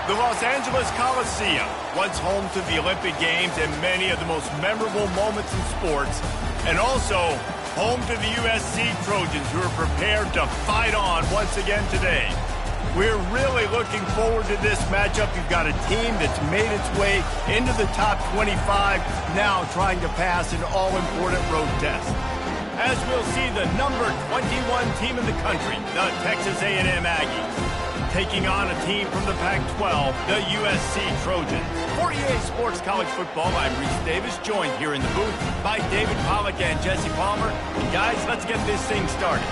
The Los Angeles Coliseum, once home to the Olympic Games and many of the most memorable moments in sports, and also home to the USC Trojans, who are prepared to fight on once again today. We're really looking forward to this matchup. You've got a team that's made its way into the top 25, now trying to pass an all-important road test. As we'll see the number 21 team in the country, the Texas A&M Aggies, taking on a team from the Pac-12, the USC Trojans. 48 Sports College Football, I'm Reese Davis, joined here in the booth by David Pollack and Jesse Palmer. And guys, let's get this thing started.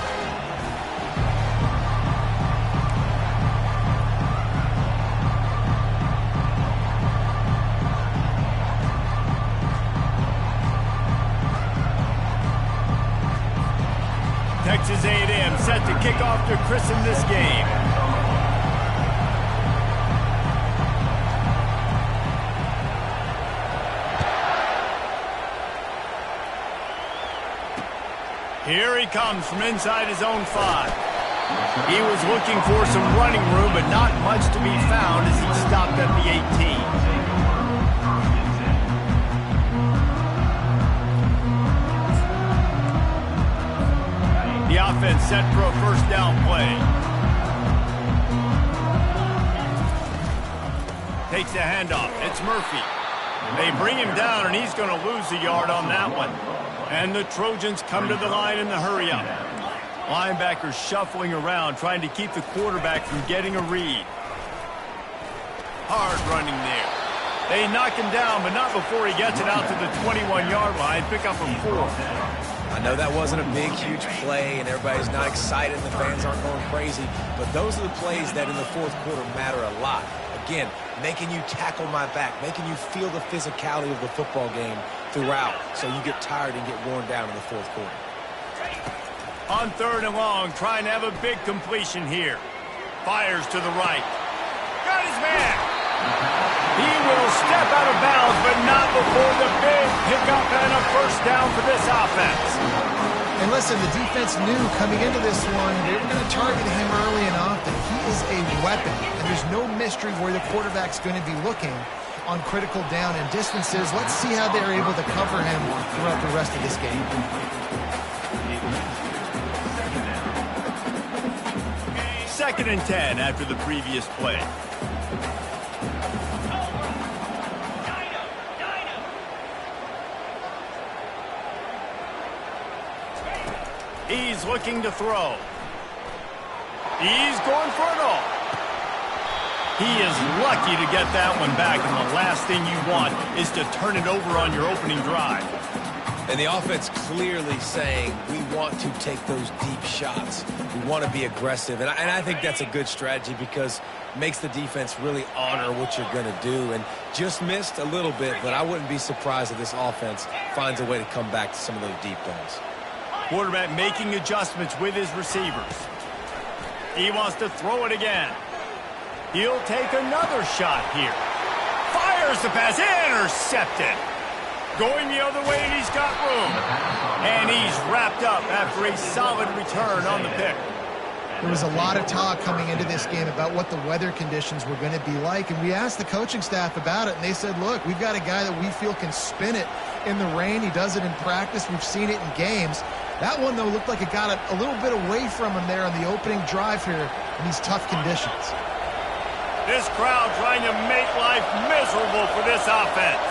Texas A&M set to kick off to christen this game. Here he comes from inside his own 5. He was looking for some running room, but not much to be found as he stopped at the 18. The offense set for a first down play. Takes the handoff. It's Murphy. They bring him down, and he's going to lose a yard on that one. And the Trojans come to the line in the hurry-up. Linebackers shuffling around, trying to keep the quarterback from getting a read. Hard running there. They knock him down, but not before he gets it out to the 21-yard line. Pick up a 4. I know that wasn't a big, huge play, and everybody's not excited, and the fans aren't going crazy, but those are the plays that in the fourth quarter matter a lot. Again, making you tackle my back, making you feel the physicality of the football game throughout, so you get tired and get worn down in the fourth quarter. On 3rd and long, trying to have a big completion here. Fires to the right. Got his man. He will step out of bounds, but not before the big pickup and a first down for this offense. And listen, the defense knew coming into this one, they were going to target him early and often. He is a weapon, and there's no mystery where the quarterback's going to be looking on critical down and distances. Let's see how they're able to cover him throughout the rest of this game. Second and 10 after the previous play. He's looking to throw. He's going for it all. He is lucky to get that one back, and the last thing you want is to turn it over on your opening drive. And the offense clearly saying, we want to take those deep shots. We want to be aggressive. And I think that's a good strategy because it makes the defense really honor what you're going to do. And just missed a little bit, but I wouldn't be surprised if this offense finds a way to come back to some of those deep balls. Quarterback making adjustments with his receivers. He wants to throw it again. He'll take another shot here. Fires the pass. Intercepted. Going the other way, and he's got room. And he's wrapped up after a solid return on the pick. There was a lot of talk coming into this game about what the weather conditions were going to be like, and we asked the coaching staff about it, and they said, look, we've got a guy that we feel can spin it in the rain. He does it in practice. We've seen it in games. That one, though, looked like it got a little bit away from him there on the opening drive here in these tough conditions. This crowd trying to make life miserable for this offense.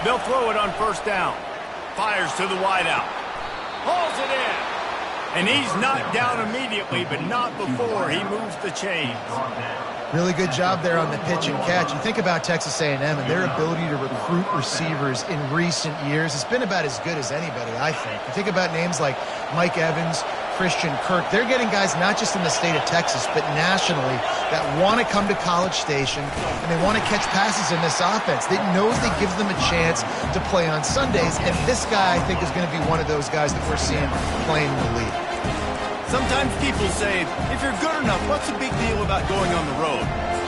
They'll throw it on first down. Fires to the wideout. Hauls it in. And he's knocked down immediately, but not before he moves the chains. Really good job there on the pitch and catch. You think about Texas A&M and their ability to recruit receivers in recent years. It's been about as good as anybody, I think. You think about names like Mike Evans, Christian Kirk. They're getting guys not just in the state of Texas, but nationally that want to come to College Station, and they want to catch passes in this offense. They knows they gives them a chance to play on Sundays, and this guy, I think, is going to be one of those guys that we're seeing playing in the league. Sometimes people say, if you're good enough, what's the big deal about going on the road?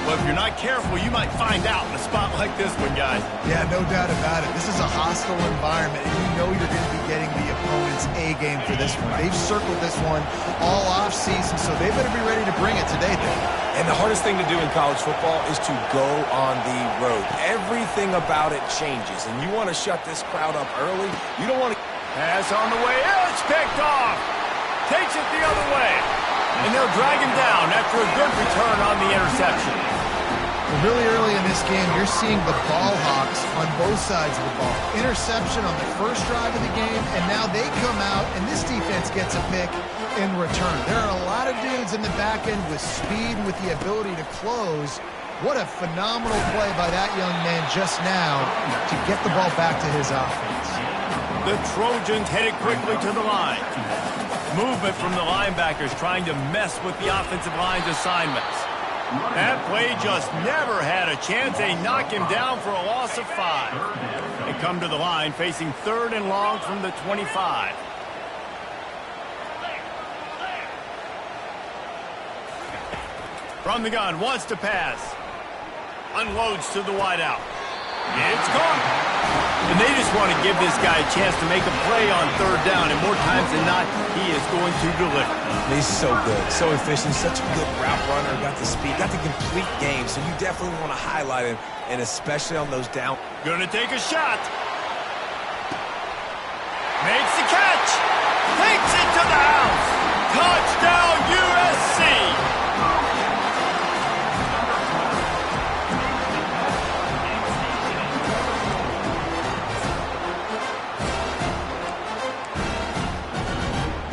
Well, if you're not careful, you might find out in a spot like this one, guys. Yeah, no doubt about it. This is a hostile environment, and you know you're going to be getting the opponent's A-game for this one. They've circled this one all off-season, so they better be ready to bring it today, Dave. And the hardest thing to do in college football is to go on the road. Everything about it changes, and you want to shut this crowd up early. You don't want to... Pass on the way. It's picked off. Takes it the other way. And they'll drag him down after a good return on the interception. Really early in this game, you're seeing the ball hawks on both sides of the ball. Interception on the first drive of the game, and now they come out, and this defense gets a pick in return. There are a lot of dudes in the back end with speed and with the ability to close. What a phenomenal play by that young man just now to get the ball back to his offense. The Trojans headed quickly to the line. Movement from the linebackers trying to mess with the offensive line's assignments. That play just never had a chance. They knock him down for a loss of 5. They come to the line facing 3rd and long from the 25. From the gun, wants to pass. Unloads to the wideout. It's gone. And they just want to give this guy a chance to make a play on 3rd down, and more times than not, he is going to deliver. He's so good, so efficient, such a good route runner, got the speed, got the complete game, so you definitely want to highlight him, and especially on those down. Gonna take a shot. Makes the catch. Takes it to the house. Touchdown, USC.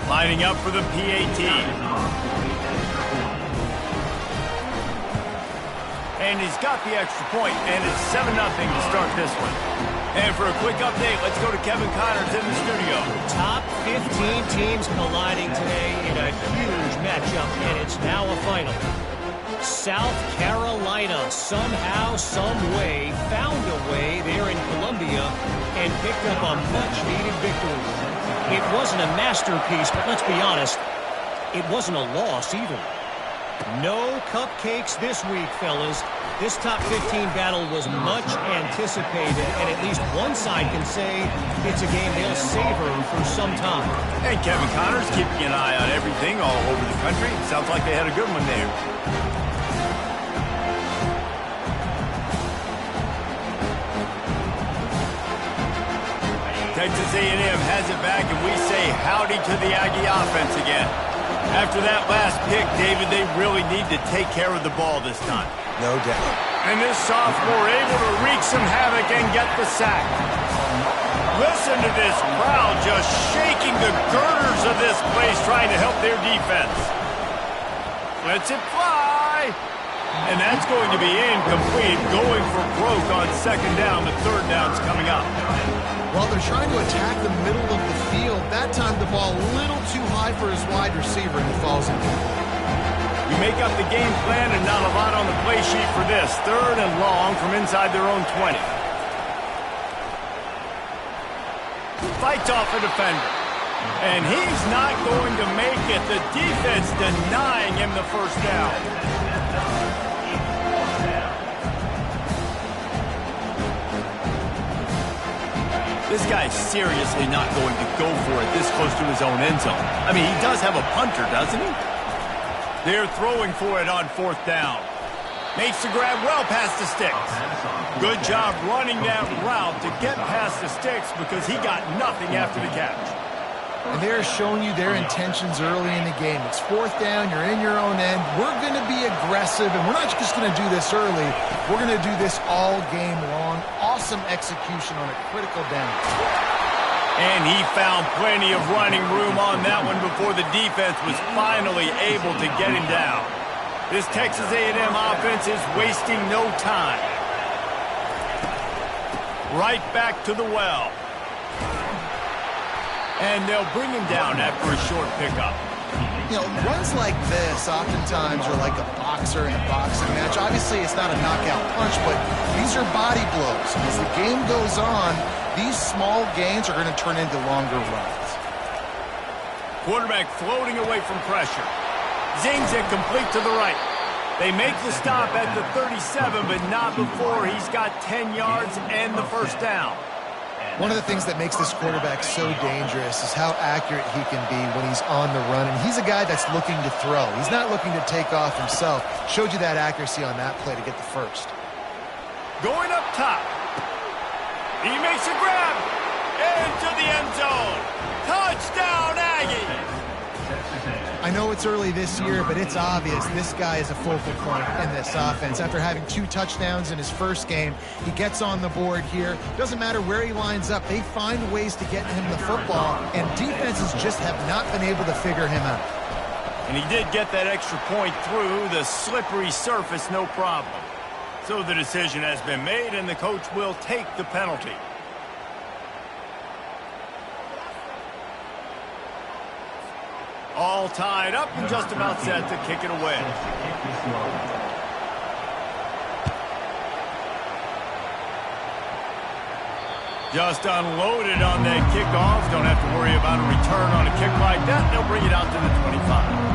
Lining up for the PAT. And he's got the extra point, and it's 7-0 to start this one. And for a quick update, let's go to Kevin Connors in the studio. Top 15 teams colliding today in a huge matchup, and it's now a final. South Carolina somehow, some way, found a way there in Columbia and picked up a much-needed victory. It wasn't a masterpiece, but let's be honest, it wasn't a loss either. No cupcakes this week, fellas. This top 15 battle was much anticipated, and at least one side can say it's a game they'll savor for some time. And Kevin Connors keeping an eye on everything all over the country. Sounds like they had a good one there. Texas A&M has it back, and we say howdy to the Aggie offense again. After that last pick, David, they really need to take care of the ball this time. No doubt. And this sophomore able to wreak some havoc and get the sack. Listen to this crowd just shaking the girders of this place trying to help their defense. Lets it fly. And that's going to be incomplete, going for broke on 2nd down. The 3rd down's coming up. While they're trying to attack the middle of the field, that time the ball a little too high for his wide receiver, and it falls incomplete. You make up the game plan and not a lot on the play sheet for this. 3rd and long from inside their own 20. Fights off a defender. And he's not going to make it. The defense denying him the 1st down. This guy's seriously not going to go for it this close to his own end zone. I mean, he does have a punter, doesn't he? They're throwing for it on 4th down. Makes the grab well past the sticks. Good job running that route to get past the sticks because he got nothing after the catch. And they're showing you their intentions early in the game. It's 4th down, you're in your own end. We're going to be aggressive, and we're not just going to do this early. We're going to do this all game long. Awesome execution on a critical down. And he found plenty of running room on that one before the defense was finally able to get him down. This Texas A&M offense is wasting no time. Right back to the well. And they'll bring him down after a short pickup. You know, runs like this oftentimes are like a boxer in a boxing match. Obviously, it's not a knockout punch, but these are body blows. As the game goes on, these small gains are going to turn into longer runs. Quarterback floating away from pressure. Zings it complete to the right. They make the stop at the 37, but not before he's got 10 yards and the first down. One of the things that makes this quarterback so dangerous is how accurate he can be when he's on the run. And he's a guy that's looking to throw. He's not looking to take off himself. Showed you that accuracy on that play to get the first. Going up top. He makes a grab. Into the end zone. Touchdown, Aggies. I know it's early this year, but it's obvious this guy is a focal point in this offense. After having 2 touchdowns in his first game, he gets on the board here. Doesn't matter where he lines up, they find ways to get him the football, and defenses just have not been able to figure him out. And he did get that extra point through the slippery surface, no problem. So the decision has been made, and the coach will take the penalty. All tied up and just about set to kick it away. Just unloaded on that kickoff. Don't have to worry about a return on a kick like that. They'll bring it out to the 25.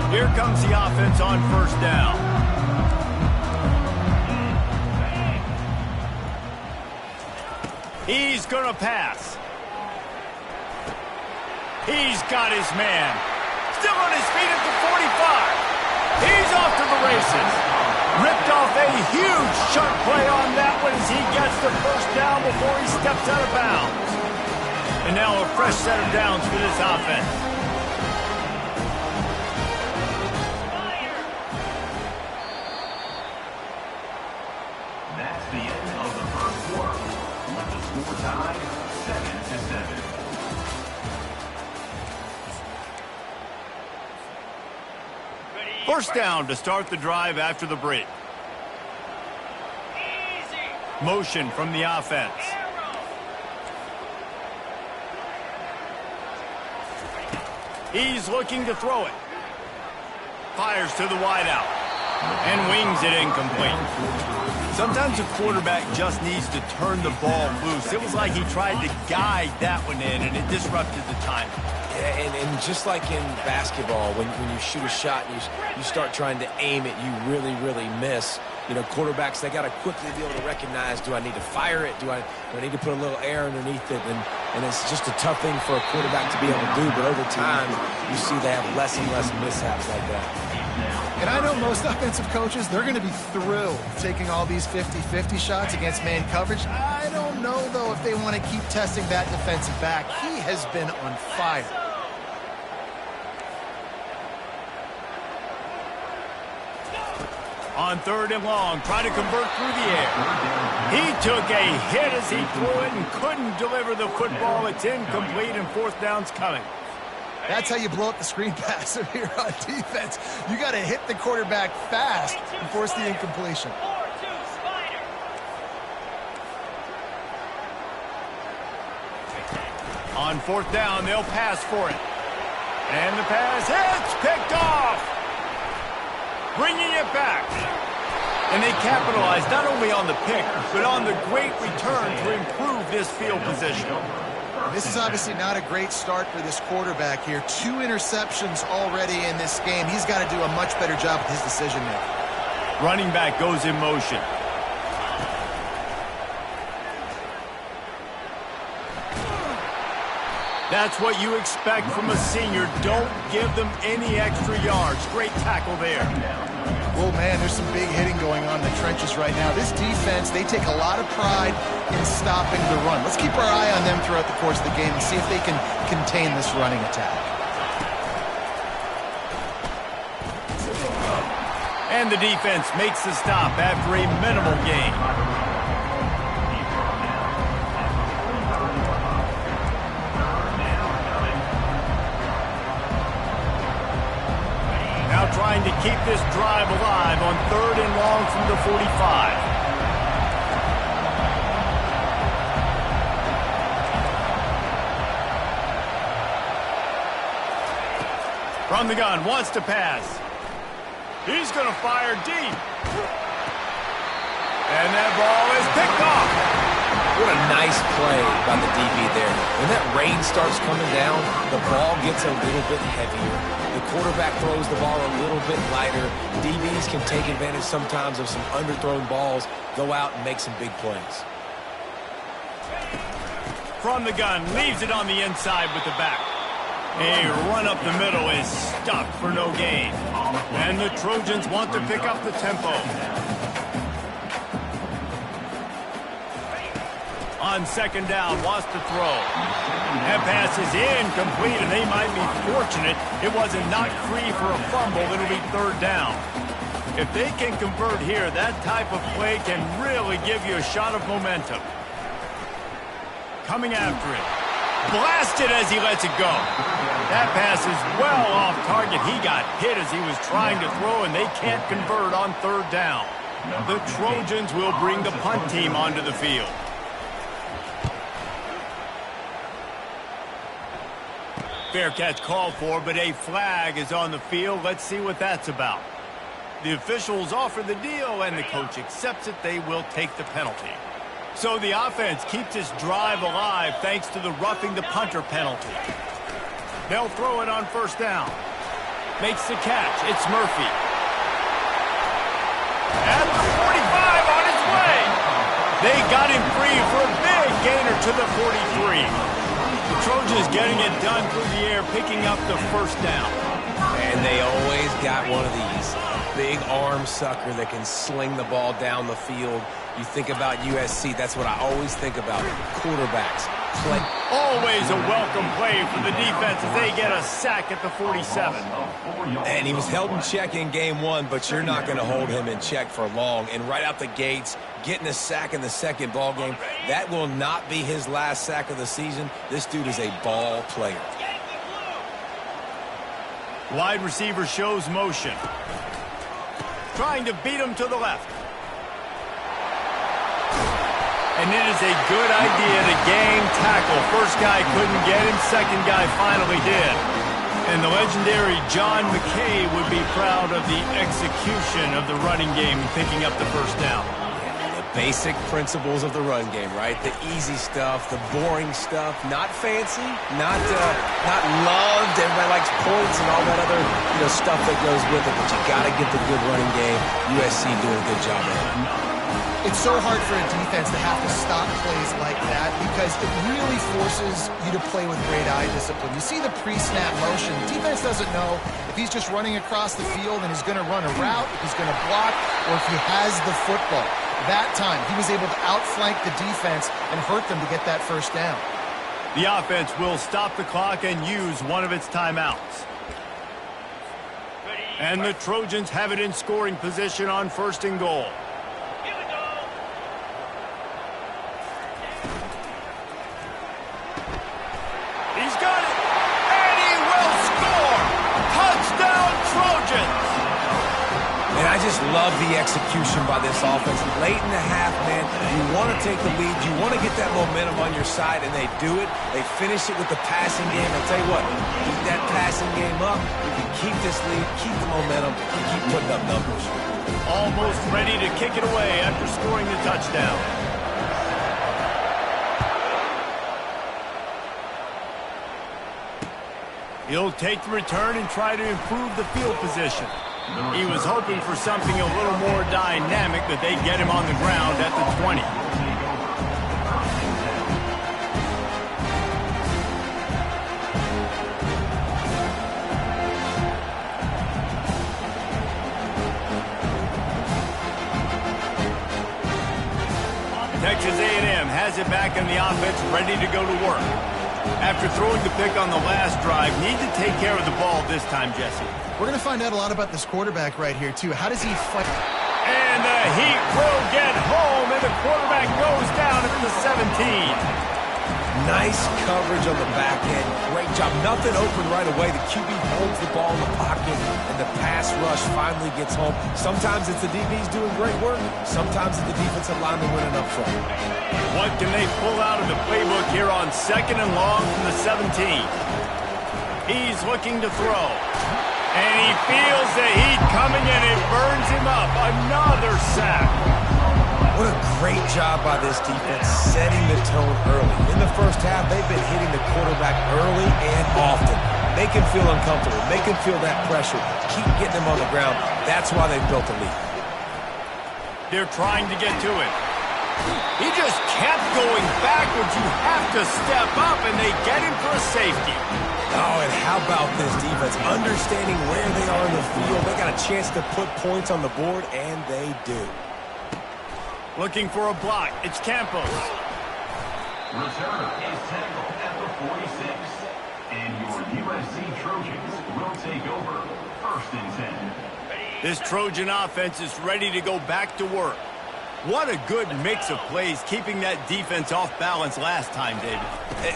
Here comes the offense on first down. He's going to pass. He's got his man. Still on his feet at the 45. He's off to the races. Ripped off a huge chunk play on that one as he gets the first down before he steps out of bounds. And now a fresh set of downs for this offense. First down to start the drive after the break. Motion from the offense. He's looking to throw it. Fires to the wideout. And wings it incomplete. Sometimes a quarterback just needs to turn the ball loose. It was like he tried to guide that one in, and it disrupted the timing. Yeah, and just like in basketball, when you shoot a shot and you start trying to aim it, you really miss. You know, quarterbacks, they got to quickly be able to recognize, do I need to fire it? Do I need to put a little air underneath it? And it's just a tough thing for a quarterback to be able to do. But over time, you see they have less and less mishaps like that. And I know most offensive coaches, they're going to be thrilled taking all these 50-50 shots against man coverage. I don't know, though, if they want to keep testing that defensive back. He has been on fire. On third and long, trying to convert through the air. He took a hit as he threw it and couldn't deliver the football. It's incomplete, and fourth down's coming. That's how you blow up the screen pass here on defense. You got to hit the quarterback fast and force the incompletion. On fourth down, they'll pass for it. And the pass hits, picked off. Bringing it back. And they capitalize not only on the pick, but on the great return to improve this field position. This is obviously not a great start for this quarterback here. 2 interceptions already in this game. He's got to do a much better job with his decision-making. Running back goes in motion. That's what you expect from a senior. Don't give them any extra yards. Great tackle there. Oh, man, there's some big hitting going on in the trenches right now. This defense, they take a lot of pride in stopping the run. Let's keep our eye on them throughout the course of the game and see if they can contain this running attack. And the defense makes the stop after a minimal gain. Now trying to keep this drive alive on third and long from the 45. From the gun, wants to pass. He's going to fire deep. And that ball is picked off. What a nice play by the DB there. When that rain starts coming down, the ball gets a little bit heavier. The quarterback throws the ball a little bit lighter. DBs can take advantage sometimes of some underthrown balls, go out and make some big plays. From the gun, leaves it on the inside with the back. A run up the middle is stuck for no gain. And the Trojans want to pick up the tempo. On second down, wants to throw. That pass is incomplete, and they might be fortunate it wasn't knocked free for a fumble. It'll be third down. If they can convert here, that type of play can really give you a shot of momentum. Coming after it. Blasted as he lets it go. That pass is well off target. He got hit as he was trying to throw, and they can't convert on third down. The Trojans will bring the punt team onto the field. Fair catch called for, but a flag is on the field. Let's see what that's about. The officials offer the deal, and the coach accepts it. They will take the penalty. So the offense keeps this drive alive thanks to the roughing the punter penalty. They'll throw it on first down. Makes the catch. It's Murphy. At the 45 on his way. They got him free for a big gainer to the 43. The Trojans getting it done through the air, picking up the first down. And they always got one of these. Big arm sucker that can sling the ball down the field. You think about USC, that's what I always think about. Quarterbacks. Play. Always a welcome play for the defense as they get a sack at the 47. And he was held in check in game one, but you're not going to hold him in check for long. And right out the gates, getting a sack in the second ball game, that will not be his last sack of the season. This dude is a ball player. Wide receiver shows motion. Trying to beat him to the left. And it is a good idea to gang tackle. First guy couldn't get him, second guy finally did. And the legendary John McKay would be proud of the execution of the running game and picking up the first down. The basic principles of the run game, right? The easy stuff, the boring stuff, not fancy, not loved. Everybody likes points and all that other stuff that goes with it, but you got to get the good running game. USC doing a good job of it. It's so hard for a defense to have to stop plays like that because it really forces you to play with great eye discipline. You see the pre-snap motion. The defense doesn't know if he's just running across the field and he's going to run a route, if he's going to block, or if he has the football. That time, he was able to outflank the defense and hurt them to get that first down. The offense will stop the clock and use one of its timeouts. And the Trojans have it in scoring position on first and goal. He's got it, and he will score! Touchdown, Trojans! And I just love the execution by this offense. Late in the half, man, you want to take the lead. You want to get that momentum on your side, and they do it. They finish it with the passing game. I'll tell you what, keep that passing game up. You can keep this lead, keep the momentum, and keep putting up numbers. Almost ready to kick it away after scoring the touchdown. He'll take the return and try to improve the field position. He was hoping for something a little more dynamic, that they get him on the ground at the 20. Texas A&M has it back in the offense, ready to go to work. After throwing the pick on the last drive, need to take care of the ball this time, Jesse. We're going to find out a lot about this quarterback right here, too. How does he fight? And the Heat will get home, and the quarterback goes down at the 17. Nice coverage on the back end. Great job. Nothing open right away. The QB holds the ball in the pocket, and the pass rush finally gets home. Sometimes it's the DBs doing great work. Sometimes it's the defensive lineman winning up front. What can they pull out of the playbook here on second and long from the 17? He's looking to throw. And he feels the heat coming and it burns him up. Another sack. What a great job by this defense setting the tone early. In the first half, they've been hitting the quarterback early and often. Make him feel uncomfortable. Make him feel that pressure. Keep getting him on the ground. That's why they've built a lead. They're trying to get to it. He just kept going backwards. You have to step up, and they get him for a safety. Oh, and how about this defense? Understanding where they are in the field. They got a chance to put points on the board, and they do. Looking for a block. It's Campos. Return is tackled at the 46. And your USC Trojans will take over 1st and 10. This Trojan offense is ready to go back to work. What a good mix of plays, keeping that defense off balance last time, David.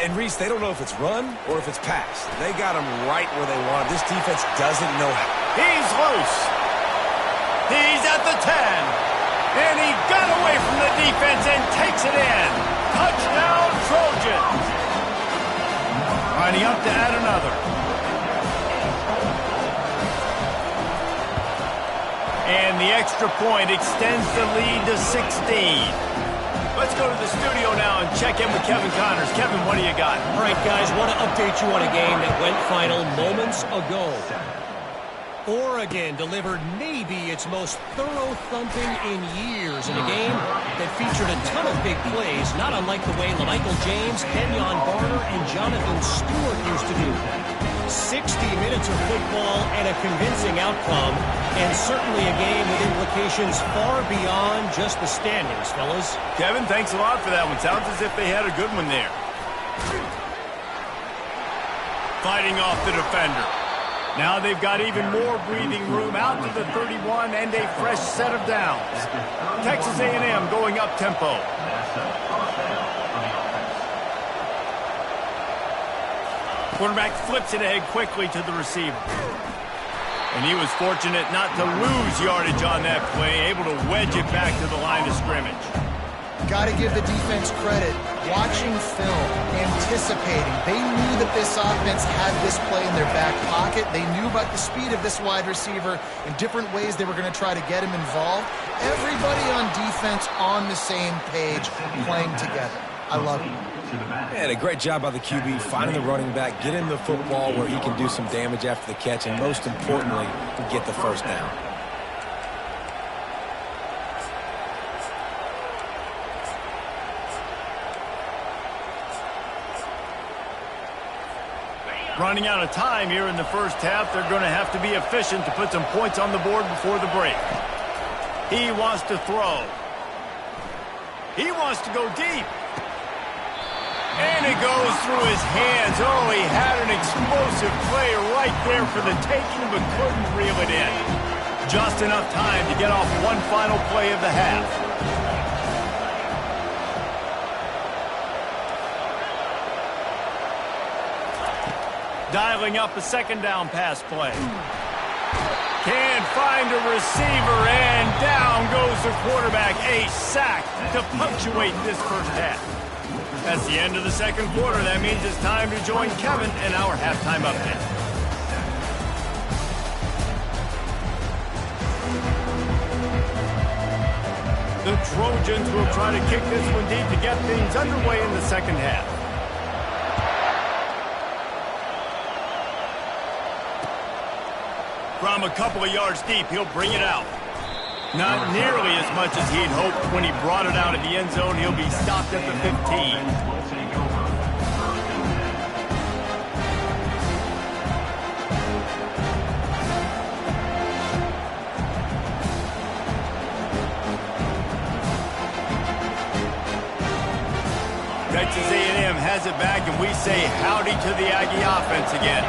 And Reese, they don't know if it's run or if it's pass. They got them right where they want them. This defense doesn't know how. He's loose. He's at the 10. And he got away from the defense and takes it in. Touchdown, Trojans. Lining up to add another. And the extra point extends the lead to 16. Let's go to the studio now and check in with Kevin Connors. Kevin, what do you got? All right, guys, want to update you on a game that went final moments ago. Oregon delivered maybe its most thorough thumping in years in a game that featured a ton of big plays, not unlike the way LaMichael James, Kenyon Barner, and Jonathan Stewart used to do. 60 minutes of football and a convincing outcome, and certainly a game with implications far beyond just the standings, fellas. Kevin, thanks a lot for that one. Sounds as if they had a good one there. Fighting off the defender. Now they've got even more breathing room out to the 31 and a fresh set of downs. Texas A&M going up tempo. Quarterback flips it ahead quickly to the receiver. And he was fortunate not to lose yardage on that play, able to wedge it back to the line of scrimmage. Got to give the defense credit. Watching film, anticipating. They knew that this offense had this play in their back pocket. They knew about the speed of this wide receiver and different ways they were going to try to get him involved. Everybody on defense on the same page, playing together. I love it. And a great job by the QB, finding the running back, getting the football where he can do some damage after the catch, and most importantly, get the first down. Running out of time here in the first half. They're going to have to be efficient to put some points on the board before the break. He wants to throw. He wants to go deep. And it goes through his hands. Oh, he had an explosive play right there for the taking, but couldn't reel it in. Just enough time to get off one final play of the half. Dialing up a second down pass play. Can't find a receiver, and down goes the quarterback. A sack to punctuate this first half. That's the end of the second quarter. That means it's time to join Kevin in our halftime update. The Trojans will try to kick this one deep to get things underway in the second half. From a couple of yards deep, he'll bring it out. Not nearly as much as he'd hoped when he brought it out of the end zone. He'll be stopped at the 15. Texas A&M has it back, and we say howdy to the Aggie offense again.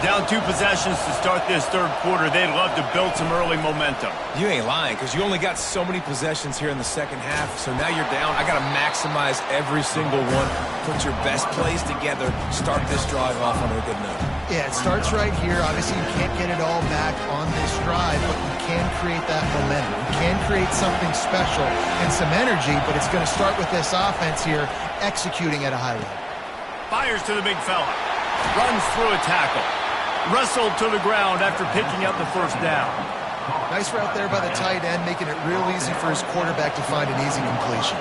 Down 2 possessions to start this third quarter. They'd love to build some early momentum. You ain't lying, because you only got so many possessions here in the second half, so now you're down. I got to maximize every single one. Put your best plays together. Start this drive off on a good note. Yeah, it starts right here. Obviously, you can't get it all back on this drive, but you can create that momentum. You can create something special and some energy, but it's going to start with this offense here executing at a high level. Fires to the big fella. Runs through a tackle. Wrestled to the ground after picking up the first down. Nice route there by the tight end, making it real easy for his quarterback to find an easy completion.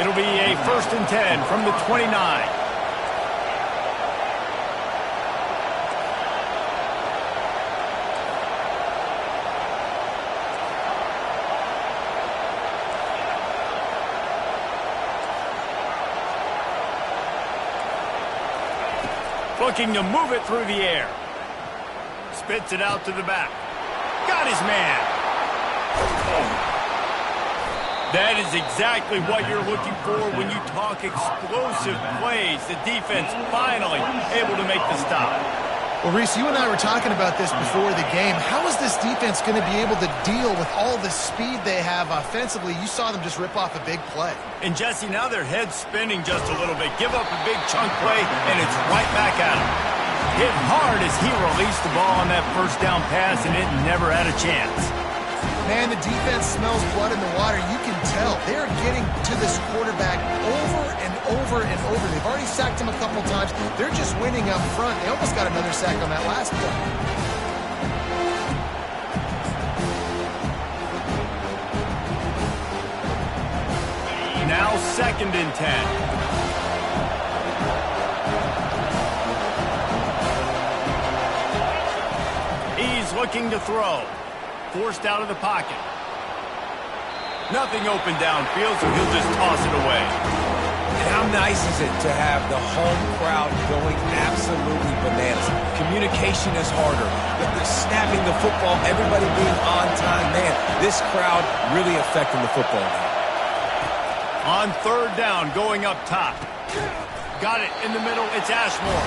It'll be a 1st and 10 from the 29. Looking to move it through the air. Spits it out to the back. Got his man. That is exactly what you're looking for when you talk explosive plays. The defense finally able to make the stop. Well, Reese, you and I were talking about this before the game. How is this defense going to be able to deal with all the speed they have offensively? You saw them just rip off a big play. And, Jesse, now their head's spinning just a little bit. Give up a big chunk play, and it's right back at him. Hit hard as he released the ball on that first down pass, and it never had a chance. Man, the defense smells blood in the water. You can tell. They're getting to this quarterback over and over and over. They've already sacked him a couple times. They're just winning up front. They almost got another sack on that last play. Now 2nd and 10. He's looking to throw. Forced out of the pocket. Nothing open downfield, so he'll just toss it away. And how nice is it to have the home crowd going absolutely bananas? Communication is harder. The snapping the football, everybody being on time. Man, this crowd really affecting the football game. On 3rd down, going up top. Got it in the middle. It's Ashmore.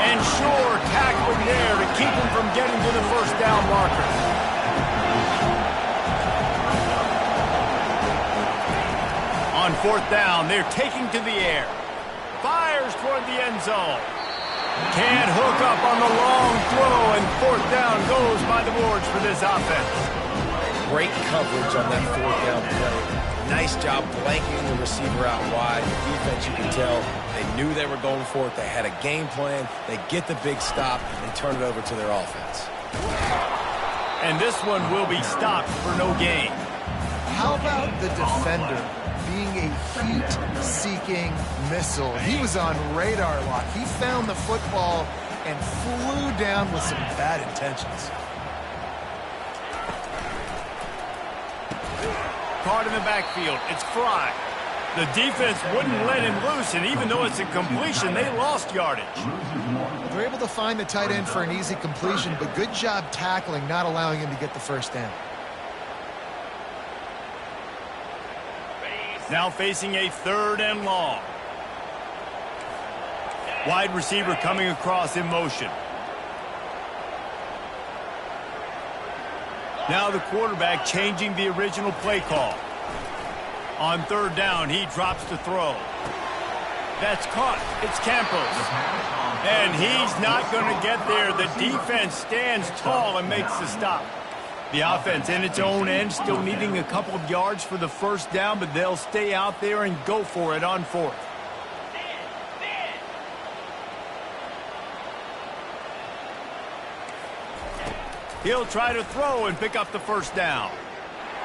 And sure, tackling there to keep him from getting to the first down marker. On 4th down, they're taking to the air. Fires toward the end zone. Can't hook up on the long throw, and 4th down goes by the boards for this offense. Great coverage on that 4th down play. Nice job blanking the receiver out wide. The defense, you can tell, they knew they were going for it. They had a game plan. They get the big stop and turn it over to their offense. And this one will be stopped for no gain. How about the defender being a heat-seeking missile? He was on radar lock. He found the football and flew down with some bad intentions. Caught in the backfield. It's Fry. The defense wouldn't let him loose, and even though it's a completion, they lost yardage. They're able to find the tight end for an easy completion, but good job tackling, not allowing him to get the first down. Now facing a 3rd and long. Wide receiver coming across in motion. Now the quarterback changing the original play call. On 3rd down, he drops to throw. That's caught. It's Campos. And he's not going to get there. The defense stands tall and makes the stop. The offense in its own end still needing a couple of yards for the first down, but they'll stay out there and go for it on 4th. He'll try to throw and pick up the first down.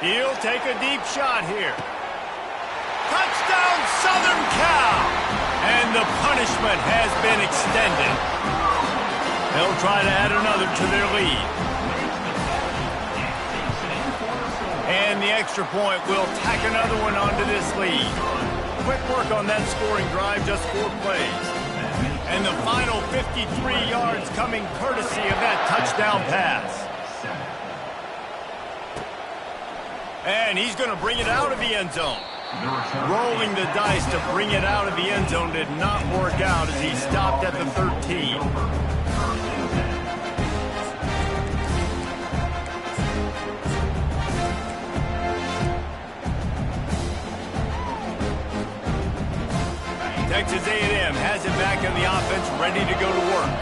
He'll take a deep shot here. Touchdown, Southern Cal! And the punishment has been extended. They'll try to add another to their lead. And the extra point will tack another one onto this lead. Quick work on that scoring drive, just 4 plays. And the final 53 yards coming courtesy of that touchdown pass. And he's going to bring it out of the end zone. Rolling the dice to bring it out of the end zone did not work out as he stopped at the 13. Texas A&M has it back in the offense, ready to go to work.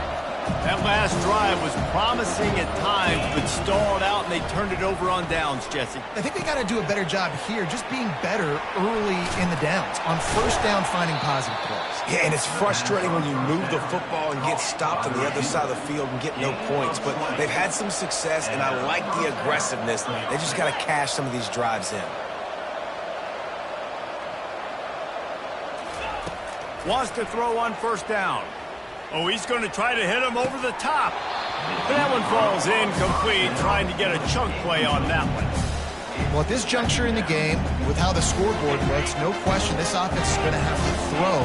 That last drive was promising at times, but stalled out, and they turned it over on downs, Jesse. I think they got to do a better job here, just being better early in the downs. On first down, finding positive plays. Yeah, and it's frustrating when you move the football and get stopped on the other side of the field and get no points. But they've had some success, and I like the aggressiveness. They just got to cash some of these drives in. Wants to throw on first down. Oh, he's going to try to hit him over the top. But that one falls incomplete, trying to get a chunk play on that one. Well, at this juncture in the game, with how the scoreboard looks, no question this offense is going to have to throw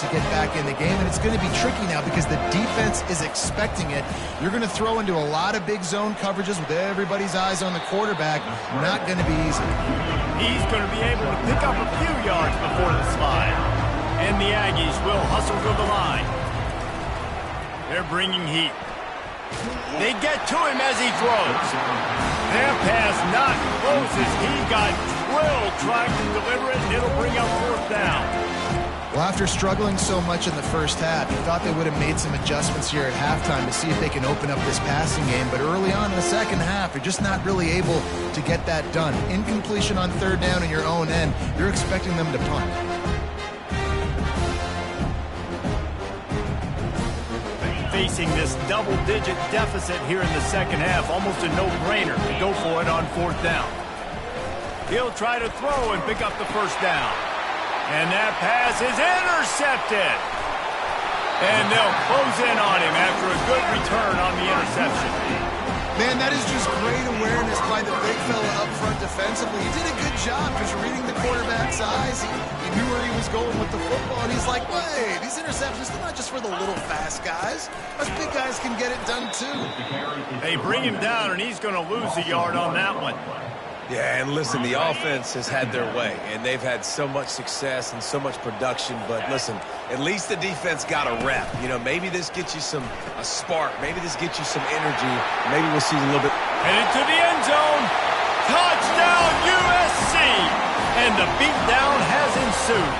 to get back in the game. And it's going to be tricky now because the defense is expecting it. You're going to throw into a lot of big zone coverages with everybody's eyes on the quarterback. Not going to be easy. He's going to be able to pick up a few yards before the slide. And the Aggies will hustle to the line. They're bringing heat. They get to him as he throws. Their pass not close as he got drilled trying to deliver it, and it'll bring up fourth down. Well, after struggling so much in the first half, you thought they would have made some adjustments here at halftime to see if they can open up this passing game. But early on in the second half, they're just not really able to get that done. Incompletion on third down in your own end, you're expecting them to punt. Facing this double-digit deficit here in the second half, almost a no-brainer to go for it on fourth down. He'll try to throw and pick up the first down. And that pass is intercepted. And they'll close in on him after a good return on the interception. Man, that is just great awareness by the big fella up front defensively. He did a good job just reading the quarterback's eyes. He knew where he was going with the football, and he's like, wait, these interceptions, they're not just for the little fast guys. Us big guys can get it done too. They bring him down, and he's going to lose a yard on that one. Yeah, and listen, the offense has had their way, and they've had so much success and so much production. But listen, at least the defense got a rep. You know, maybe this gets you a spark. Maybe this gets you some energy. Maybe we'll see a little bit. Headed to the end zone. Touchdown, USC. And the beatdown has ensued.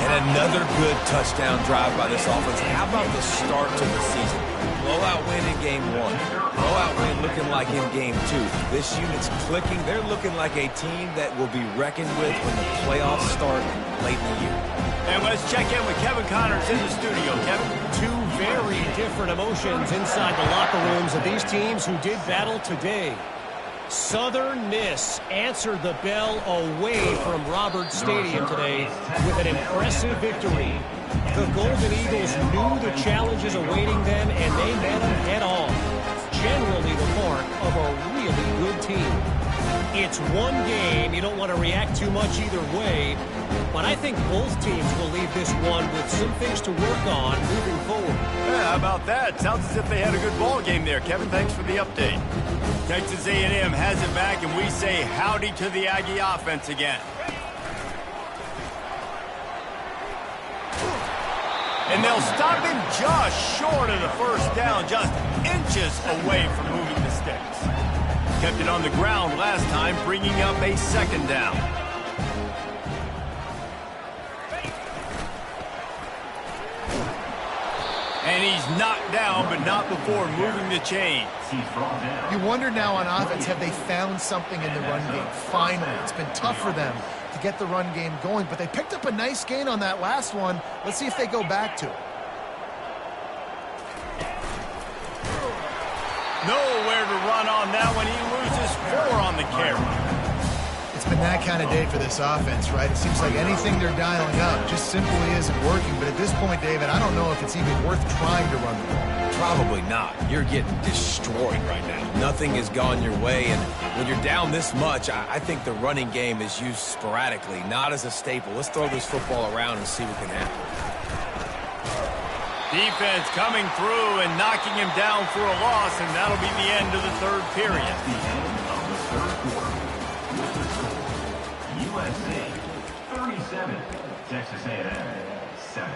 And another good touchdown drive by this offense. How about the start to the season? Blowout win in game one. Blowout win looking like in game two. This unit's clicking. They're looking like a team that will be reckoned with when the playoffs start late in the year. And let's check in with Kevin Connors in the studio. Kevin? Two very different emotions inside the locker rooms of these teams who did battle today. Southern Miss answered the bell away from Roberts Stadium today with an impressive victory. The Golden Eagles knew the challenges awaiting them, and they met them head-on. Generally the mark of a really good team. It's one game. You don't want to react too much either way, but I think both teams will leave this one with some things to work on moving forward. Yeah, how about that? Sounds as if they had a good ball game there, Kevin. Thanks for the update. Texas A&M has it back, and we say howdy to the Aggie offense again. And they'll stop him just short of the first down, just inches away from moving the sticks. Kept it on the ground last time, bringing up a second down. And he's knocked down, but not before moving the chains. You wonder now on offense, have they found something in the run game? Finally, it's been tough for them to get the run game going, but they picked up a nice gain on that last one. Let's see if they go back to it. Nowhere to run on that one. He loses 4 on the carry. It's been that kind of day for this offense, right? It seems like anything they're dialing up just simply isn't working. But at this point, David, I don't know if it's even worth trying to run the ball. Probably not. You're getting destroyed right now. Nothing has gone your way, and when you're down this much, I think the running game is used sporadically, not as a staple. Let's throw this football around and see what can happen. Defense coming through and knocking him down for a loss, and that'll be the end of the third period. The end of the third quarter. USA 37, Texas A&M 7.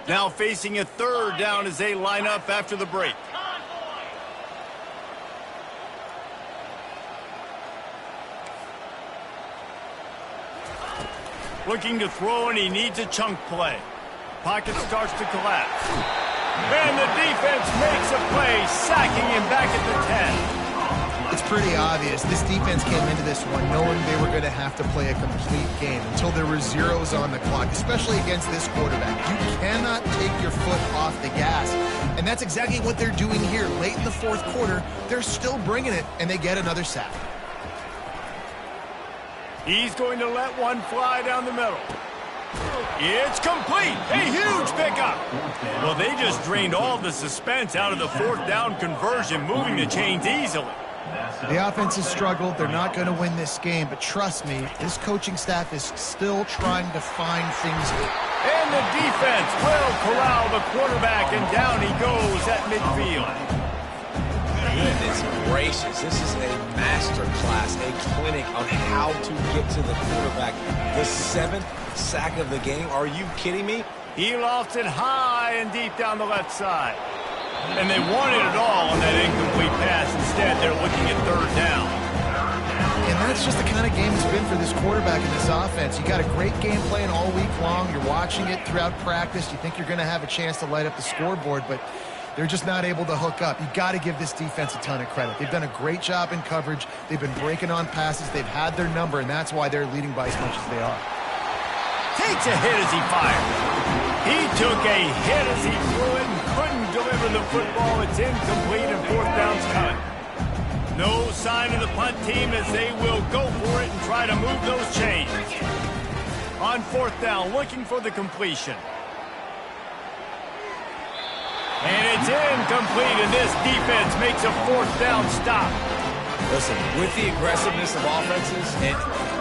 Now facing a third down as they line up after the break. Looking to throw, and he needs a chunk play. Pocket starts to collapse. And the defense makes a play, sacking him back at the 10. It's pretty obvious. This defense came into this one knowing they were going to have to play a complete game until there were zeros on the clock, especially against this quarterback. You cannot take your foot off the gas. And that's exactly what they're doing here. Late in the fourth quarter, they're still bringing it, and they get another sack. He's going to let one fly down the middle. It's complete. A huge pickup. Well, they just drained all the suspense out of the fourth down conversion, moving the chains easily. The offense has struggled. They're not going to win this game, but trust me, this coaching staff is still trying to find things. And the defense will corral the quarterback, and down he goes at midfield. Goodness gracious, this is a master class, a clinic on how to get to the quarterback. The 7th sack of the game. Are you kidding me? He lofts it high and deep down the left side. And they wanted it all on that incomplete pass. Instead, they're looking at third down. And that's just the kind of game it's been for this quarterback and this offense. You got a great game plan all week long. You're watching it throughout practice. You think you're going to have a chance to light up the scoreboard, but they're just not able to hook up. You got to give this defense a ton of credit. They've done a great job in coverage. They've been breaking on passes. They've had their number, and that's why they're leading by as much as they are. Takes a hit as he fired. He took a hit as he threw it and couldn't deliver the football. It's incomplete and fourth down's coming. No sign of the punt team as they will go for it and try to move those chains. On fourth down, looking for the completion. And it's incomplete, and this defense makes a fourth down stop. Listen, with the aggressiveness of offenses and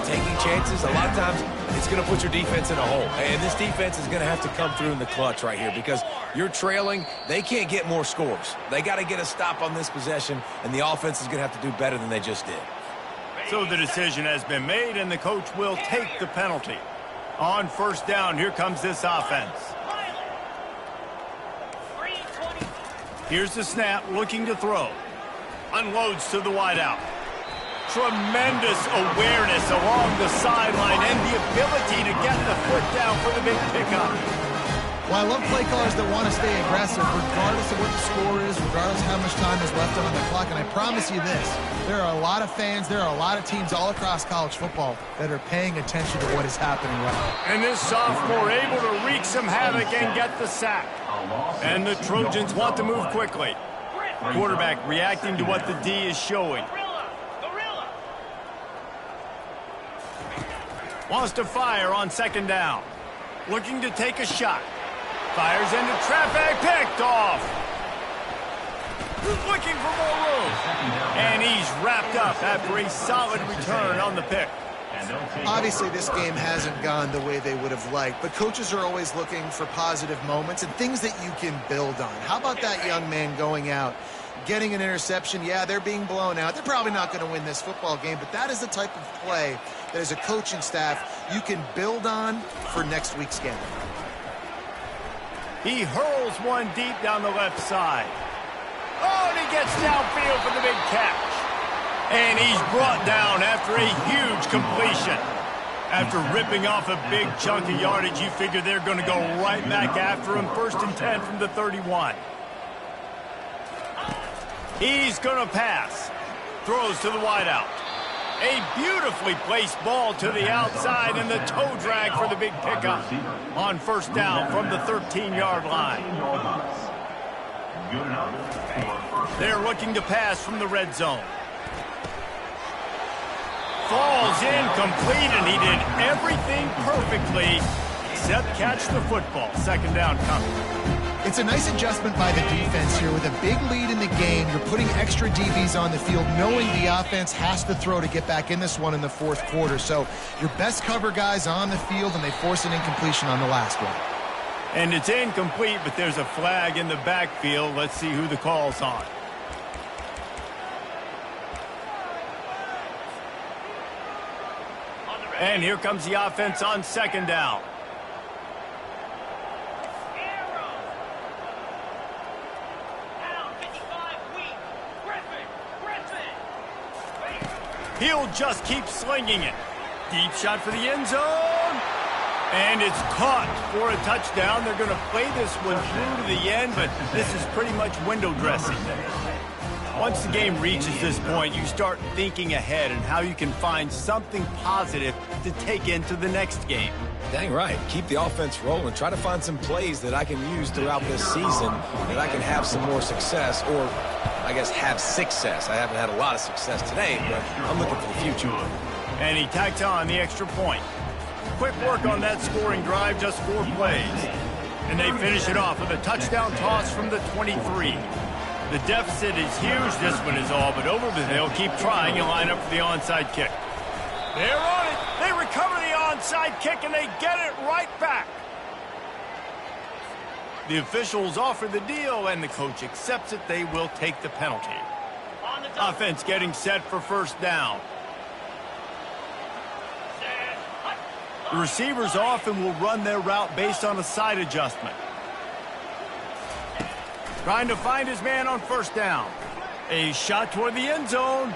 taking chances, a lot of times it's going to put your defense in a hole. And this defense is going to have to come through in the clutch right here because you're trailing. They can't get more scores. They got to get a stop on this possession, and the offense is going to have to do better than they just did. So the decision has been made, and the coach will take the penalty. On first down, here comes this offense. Here's the snap, looking to throw. Unloads to the wideout. Tremendous awareness along the sideline and the ability to get the foot down for the big pickup. Well, I love play callers that want to stay aggressive regardless of what the score is, regardless of how much time is left on the clock. And I promise you this, there are a lot of fans, there are a lot of teams all across college football that are paying attention to what is happening right now. And this sophomore able to wreak some havoc and get the sack. And the Trojans want to move quickly. Quarterback reacting to what the D is showing. Wants to fire on second down. Looking to take a shot. Fires into traffic, picked off. Looking for more room. And he's wrapped up after a solid return on the pick. Obviously, this game hasn't gone the way they would have liked, but coaches are always looking for positive moments and things that you can build on. How about that young man going out, getting an interception? Yeah, they're being blown out. They're probably not going to win this football game, but that is the type of play that as a coaching staff you can build on for next week's game. He hurls one deep down the left side. Oh, and he gets downfield for the big catch. And he's brought down after a huge completion. After ripping off a big chunk of yardage, you figure they're going to go right back after him. 1st and 10 from the 31. He's going to pass. Throws to the wideout. A beautifully placed ball to the outside and the toe drag for the big pickup. On first down from the 13-yard line. They're looking to pass from the red zone. Falls incomplete, and he did everything perfectly except catch the football. Second down coming. It's a nice adjustment by the defense here. With a big lead in the game, you're putting extra DBs on the field, knowing the offense has to throw to get back in this one in the fourth quarter. So your best cover guys on the field, and they force an incompletion on the last one. And it's incomplete, but there's a flag in the backfield. Let's see who the call's on. And here comes the offense on second down. He'll just keep slinging it. Deep shot for the end zone. And it's caught for a touchdown. They're going to play this one through to the end, but this is pretty much window dressing. Once the game reaches this point, you start thinking ahead and how you can find something positive to take into the next game. Dang right. Keep the offense rolling. Try to find some plays that I can use throughout this season that I can have some more success, or I guess have success. I haven't had a lot of success today, but I'm looking for the future. And he tacks on the extra point. Quick work on that scoring drive, just 4 plays. And they finish it off with a touchdown toss from the 23. The deficit is huge. This one is all but over, but they'll keep trying and line up for the onside kick. They're on it. They recover the onside kick, and they get it right back. The officials offer the deal, and the coach accepts it. They will take the penalty. Offense getting set for first down. The receivers often will run their route based on a side adjustment. Trying to find his man on first down. A shot toward the end zone.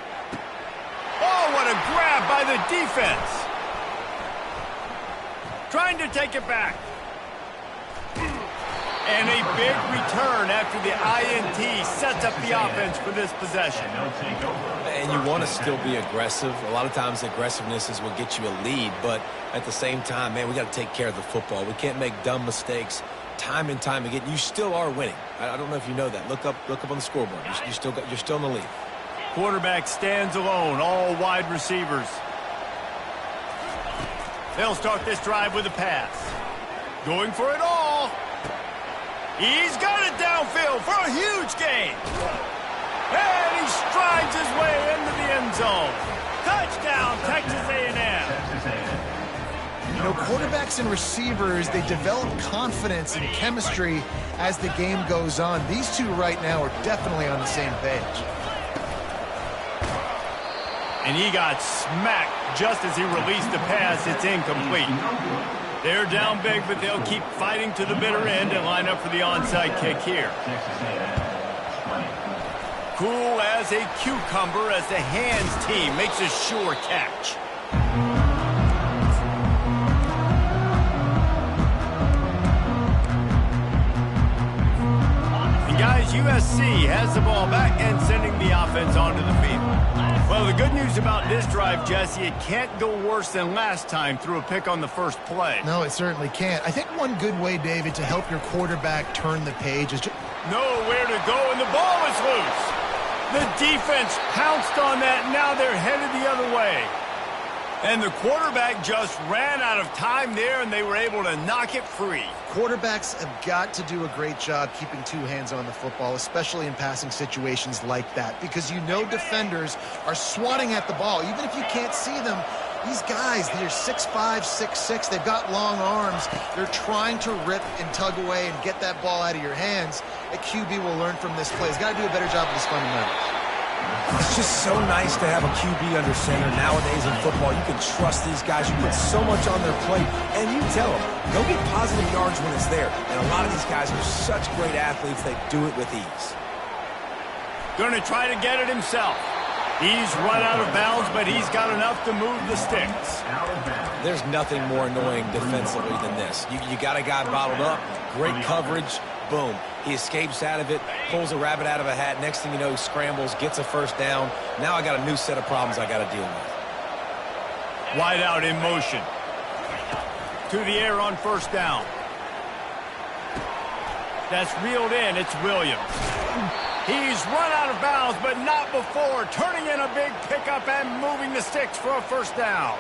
Oh, what a grab by the defense. Trying to take it back. And a big return after the INT sets up the offense for this possession. And you want to still be aggressive. A lot of times aggressiveness is what gets you a lead, but at the same time, man, we got to take care of the football. We can't make dumb mistakes time and time again. You still are winning. I don't know if you know that. Look up on the scoreboard. You're still in the lead. Quarterback stands alone, all wide receivers. They'll start this drive with a pass. Going for it all. He's got it downfield for a huge gain. And he strides his way into the end zone. Touchdown, Texas A&M. You know, quarterbacks and receivers, they develop confidence and chemistry as the game goes on. These two right now are definitely on the same page. And he got smacked just as he released the pass. It's incomplete. They're down big, but they'll keep fighting to the bitter end and line up for the onside kick here. Cool as a cucumber as the hands team makes a sure catch. And guys, USC has the ball back and sending the offense onto the field. Well, the good news about this drive, Jesse, it can't go worse than last time through a pick on the first play. No, it certainly can't. I think one good way, David, to help your quarterback turn the page is just... Nowhere to go, and the ball is loose. The defense pounced on that, now they're headed the other way. And the quarterback just ran out of time there, and they were able to knock it free. Quarterbacks have got to do a great job keeping 2 hands on the football, especially in passing situations like that, because you know defenders are swatting at the ball. Even if you can't see them, these guys, they're 6'5", 6'6", they've got long arms. They're trying to rip and tug away and get that ball out of your hands. A QB will learn from this play. He's got to do a better job of his fundamentals. It's just so nice to have a QB under center. Nowadays in football, you can trust these guys. You put so much on their plate, and you tell them, go get positive yards when it's there. And a lot of these guys are such great athletes, they do it with ease. Going to try to get it himself. He's run out of bounds, but he's got enough to move the sticks. There's nothing more annoying defensively than this. You got a guy bottled up, great coverage, boom. He escapes out of it, pulls a rabbit out of a hat. Next thing you know, he scrambles, gets a first down. Now I got a new set of problems I got to deal with. Wide out in motion. To the air on first down. That's reeled in. It's Williams. He's run out of bounds, but not before. Turning in a big pickup and moving the sticks for a first down.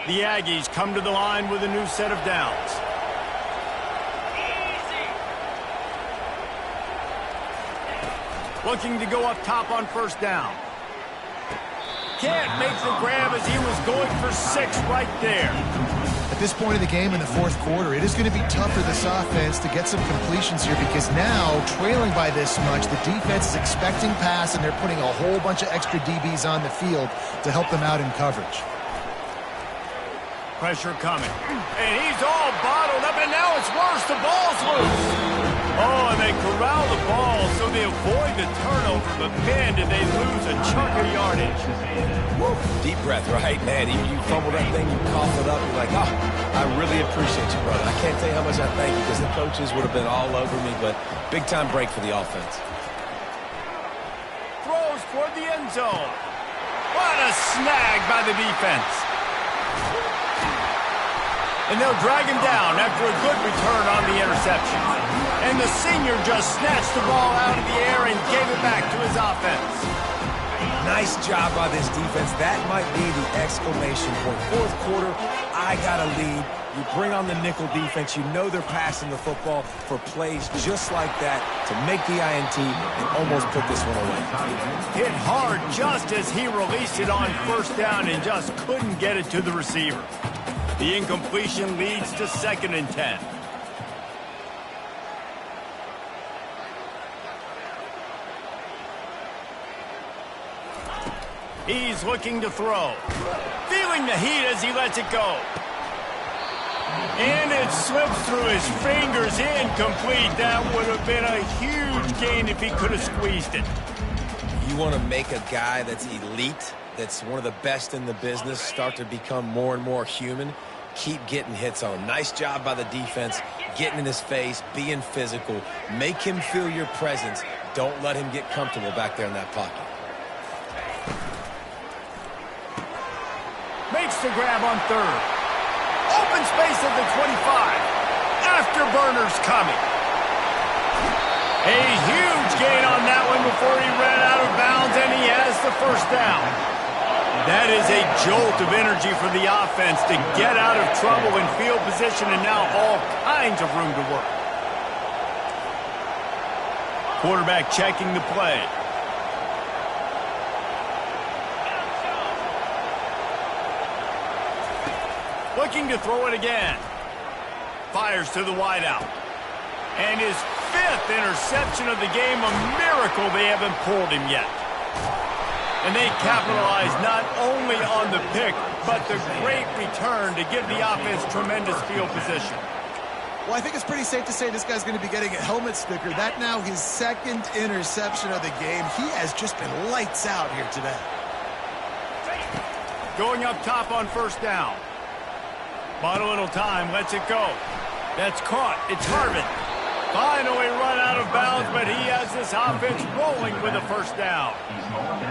The Aggies come to the line with a new set of downs. Looking to go up top on first down. Can't make the grab as he was going for 6 right there. at this point of the game in the fourth quarter, it is going to be tough for this offense to get some completions here because now, trailing by this much, the defense is expecting pass, and they're putting a whole bunch of extra DBs on the field to help them out in coverage. Pressure coming. And he's all bottled up, and now it's worse. The ball's loose. Oh, and they corral the ball, so they avoid the turnover, but man, did they lose a chunk of yardage. Woo. Deep breath, right? Man, you fumble that thing, you cough it up, you're like, oh, I really appreciate you, brother. I can't tell you how much I thank you because the coaches would have been all over me, but big-time break for the offense. Throws toward the end zone. What a snag by the defense. And they'll drag him down after a good return on the interception. And the senior just snatched the ball out of the air and gave it back to his offense. Nice job by this defense. That might be the exclamation point. Fourth quarter, I got a lead. You bring on the nickel defense. You know they're passing the football for plays just like that to make the INT and almost put this one away. Hit hard just as he released it on first down and just couldn't get it to the receiver. The incompletion leads to 2nd and 10. He's looking to throw. Feeling the heat as he lets it go. And it slips through his fingers, incomplete. That would have been a huge gain if he could have squeezed it. You want to make a guy that's elite, that's one of the best in the business, start to become more and more human. Keep getting hits on him. Nice job by the defense, getting in his face, being physical. Make him feel your presence. Don't let him get comfortable back there in that pocket. Makes the grab on 3rd. Open space at the 25. Afterburners coming. A huge gain on that one before he ran out of bounds, and he has the first down. That is a jolt of energy for the offense to get out of trouble in field position, and now all kinds of room to work. Quarterback checking the play. Looking to throw it again. Fires to the wideout. And his 5th interception of the game, a miracle they haven't pulled him yet. And they capitalize not only on the pick, but the great return to give the offense tremendous field position. Well, I think it's pretty safe to say this guy's going to be getting a helmet sticker. That now his 2nd interception of the game. He has just been lights out here today. Going up top on first down. Bought a little time, lets it go. That's caught. It's Harvin. Finally run out of bounds, but he has this offense rolling with a first down.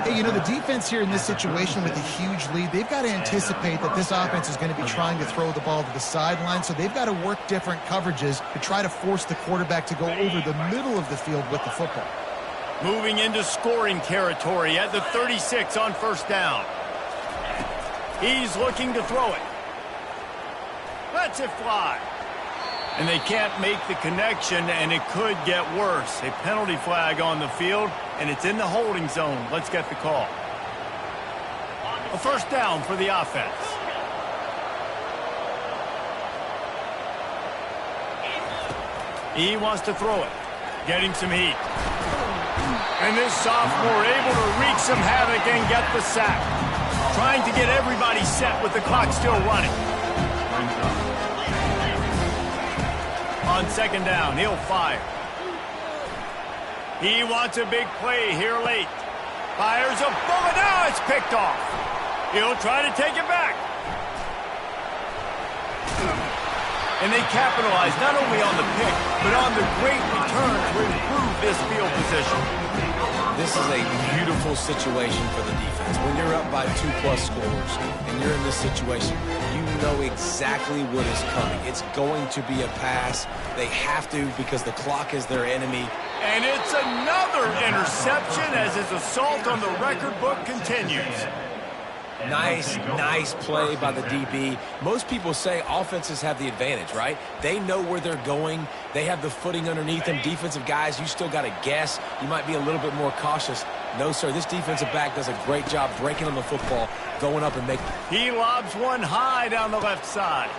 Hey, you know, the defense here in this situation with a huge lead, they've got to anticipate that this offense is going to be trying to throw the ball to the sideline, so they've got to work different coverages to try to force the quarterback to go over the middle of the field with the football. Moving into scoring territory at the 36 on first down. He's looking to throw it. Lets it fly. And they can't make the connection, and it could get worse. A penalty flag on the field, and it's in the holding zone. Let's get the call. A first down for the offense. He wants to throw it. Getting some heat. And this sophomore able to wreak some havoc and get the sack. Trying to get everybody set with the clock still running. On 2nd down, he'll fire. He wants a big play here late. Fires a bullet. Now it's picked off. He'll try to take it back. And they capitalize not only on the pick, but on the great return to improve this field position. This is a beautiful situation for the defense. When you're up by 2+ scores and you're in this situation, you know exactly what is coming. It's going to be a pass. They have to because the clock is their enemy. And it's another interception as his assault on the record book continues. Nice play by the DB. Most people say offenses have the advantage, right? They know where they're going. They have the footing underneath them. Defensive guys, you still got to guess. You might be a little bit more cautious. No, sir, this defensive back does a great job breaking on the football, going up and making. He lobs one high down the left side.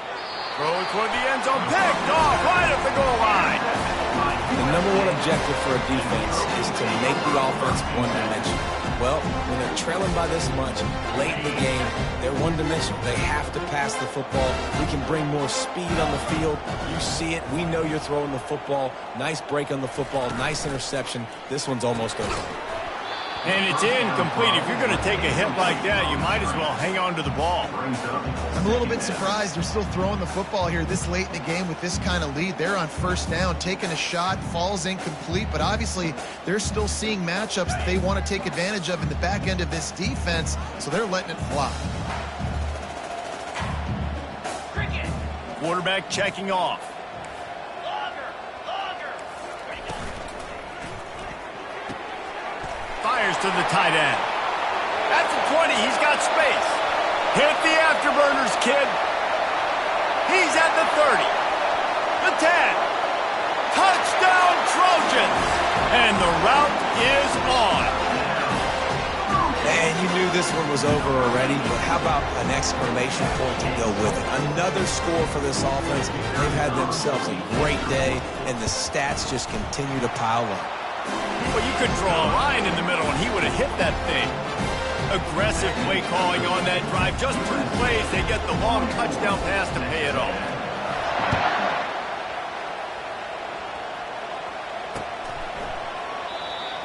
Throwing toward the end zone. Picked off right at the goal line. The number one objective for a defense is to make the offense one-dimensional. Well, when they're trailing by this much late in the game, they're one-dimensional. They have to pass the football. We can bring more speed on the field. You see it. We know you're throwing the football. Nice break on the football. Nice interception. This one's almost over. And it's incomplete. If you're going to take a hit like that, you might as well hang on to the ball. I'm a little bit surprised they're still throwing the football here this late in the game with this kind of lead. They're on first down, taking a shot, falls incomplete, but obviously they're still seeing matchups that they want to take advantage of in the back end of this defense, so they're letting it fly. Quarterback checking off. Fires to the tight end. That's a 20. He's got space. Hit the afterburners, kid. He's at the 30. The 10. Touchdown, Trojans. And the route is on. Man, you knew this one was over already, but how about an exclamation point to go with it? Another score for this offense. They've had themselves a great day, and the stats just continue to pile up. Well, you could draw a line in the middle, and he would have hit that thing. Aggressive play calling on that drive. Just 2 plays, they get the long touchdown pass to pay it off.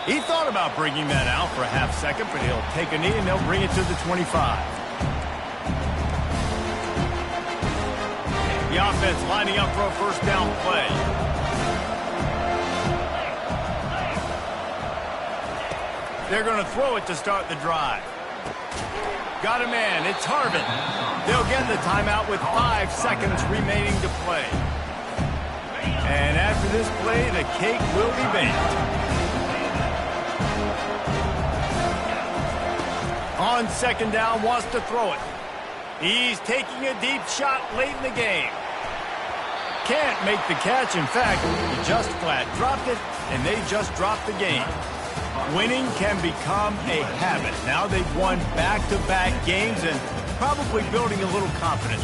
He thought about bringing that out for a half second, but he'll take a knee, and they'll bring it to the 25. The offense lining up for a first down play. They're going to throw it to start the drive. Got a man. It's Harvin. They'll get the timeout with 5 seconds remaining to play. And after this play, the cake will be baked. On second down, wants to throw it. He's taking a deep shot late in the game. Can't make the catch. In fact, he just flat dropped it, and they just dropped the game. Winning can become a habit. Now they've won back-to-back games and probably building a little confidence.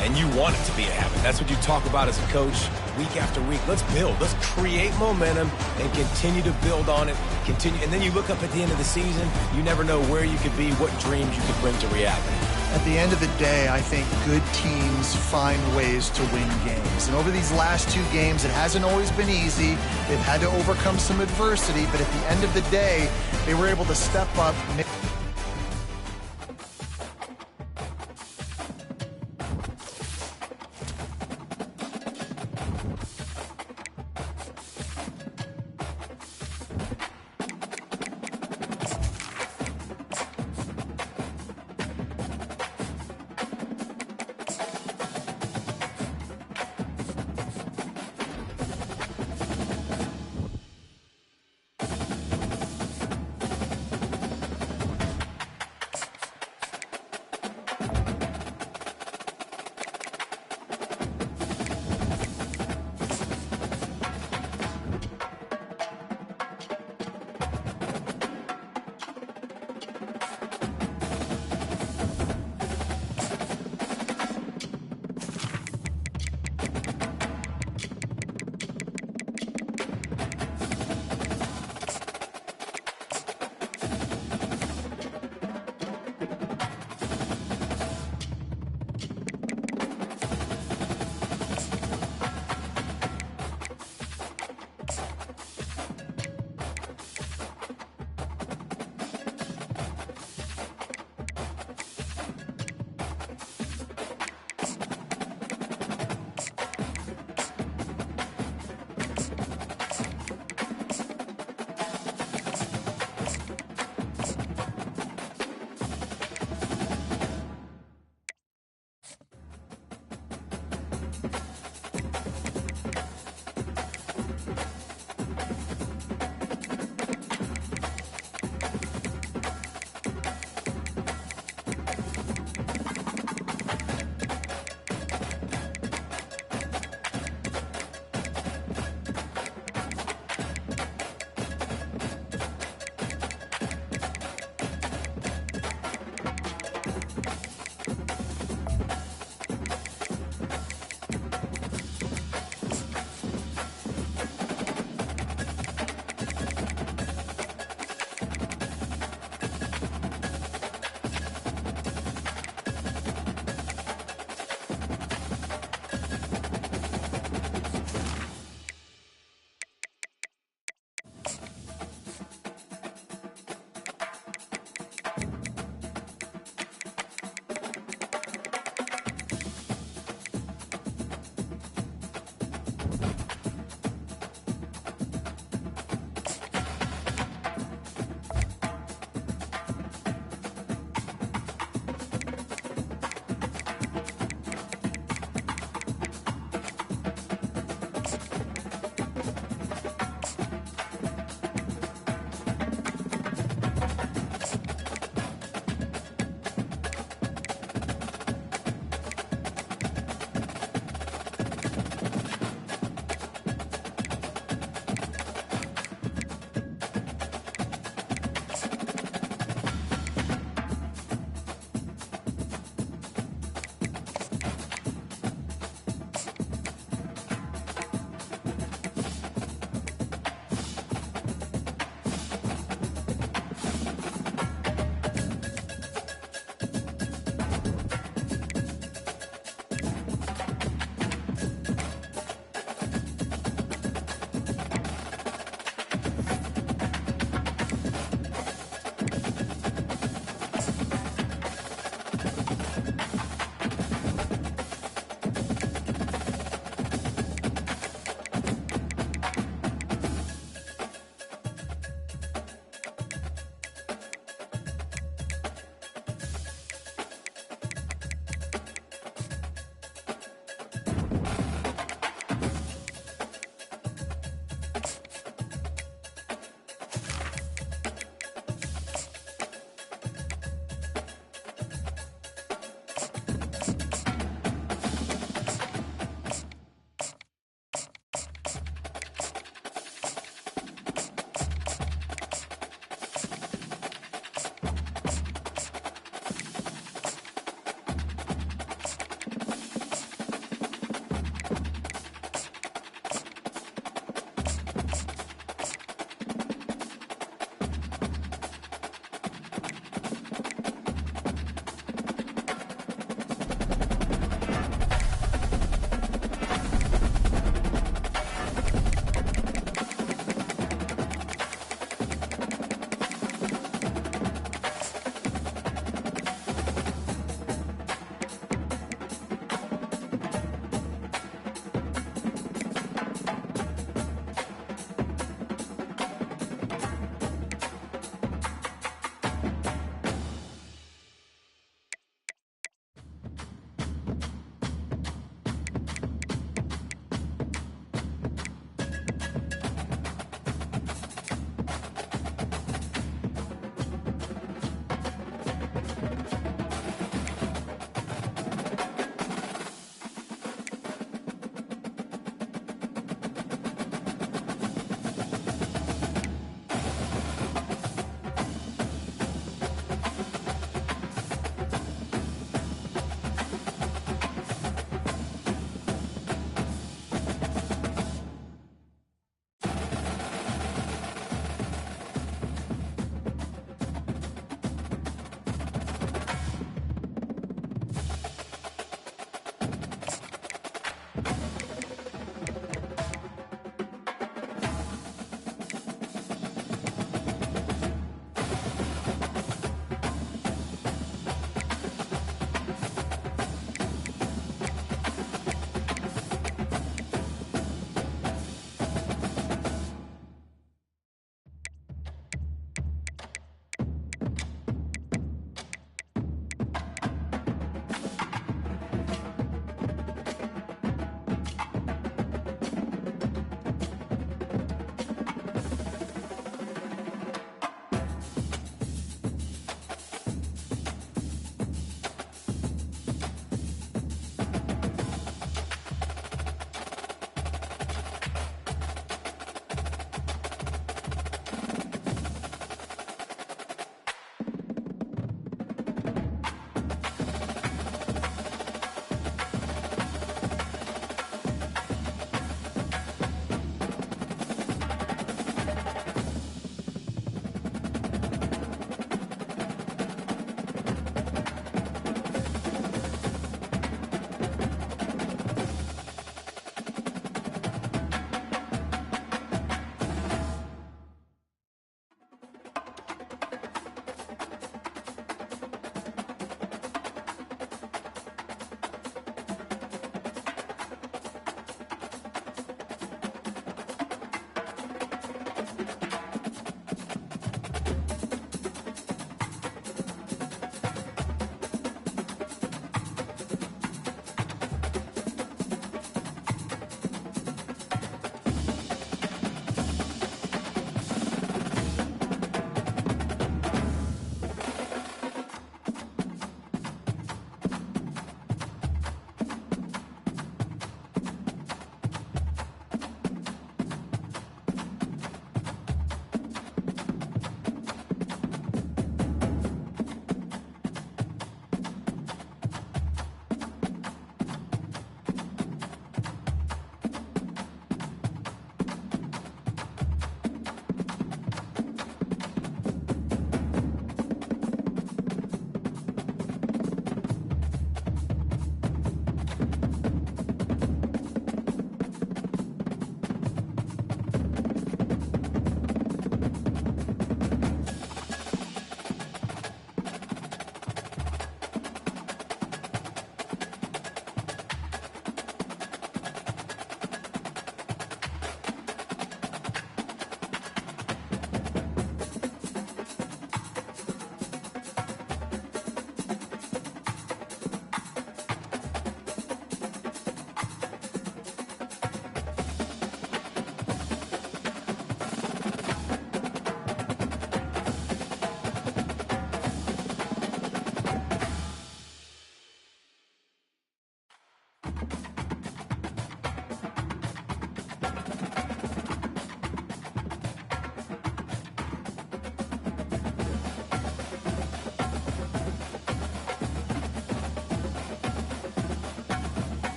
And you want it to be a habit. That's what you talk about as a coach week after week. Let's build. Let's create momentum and continue to build on it. Continue, and then you look up at the end of the season, you never know where you could be, what dreams you could bring to reality. At the end of the day, I think good teams find ways to win games. And over these last 2 games, it hasn't always been easy. They've had to overcome some adversity, but at the end of the day, they were able to step up.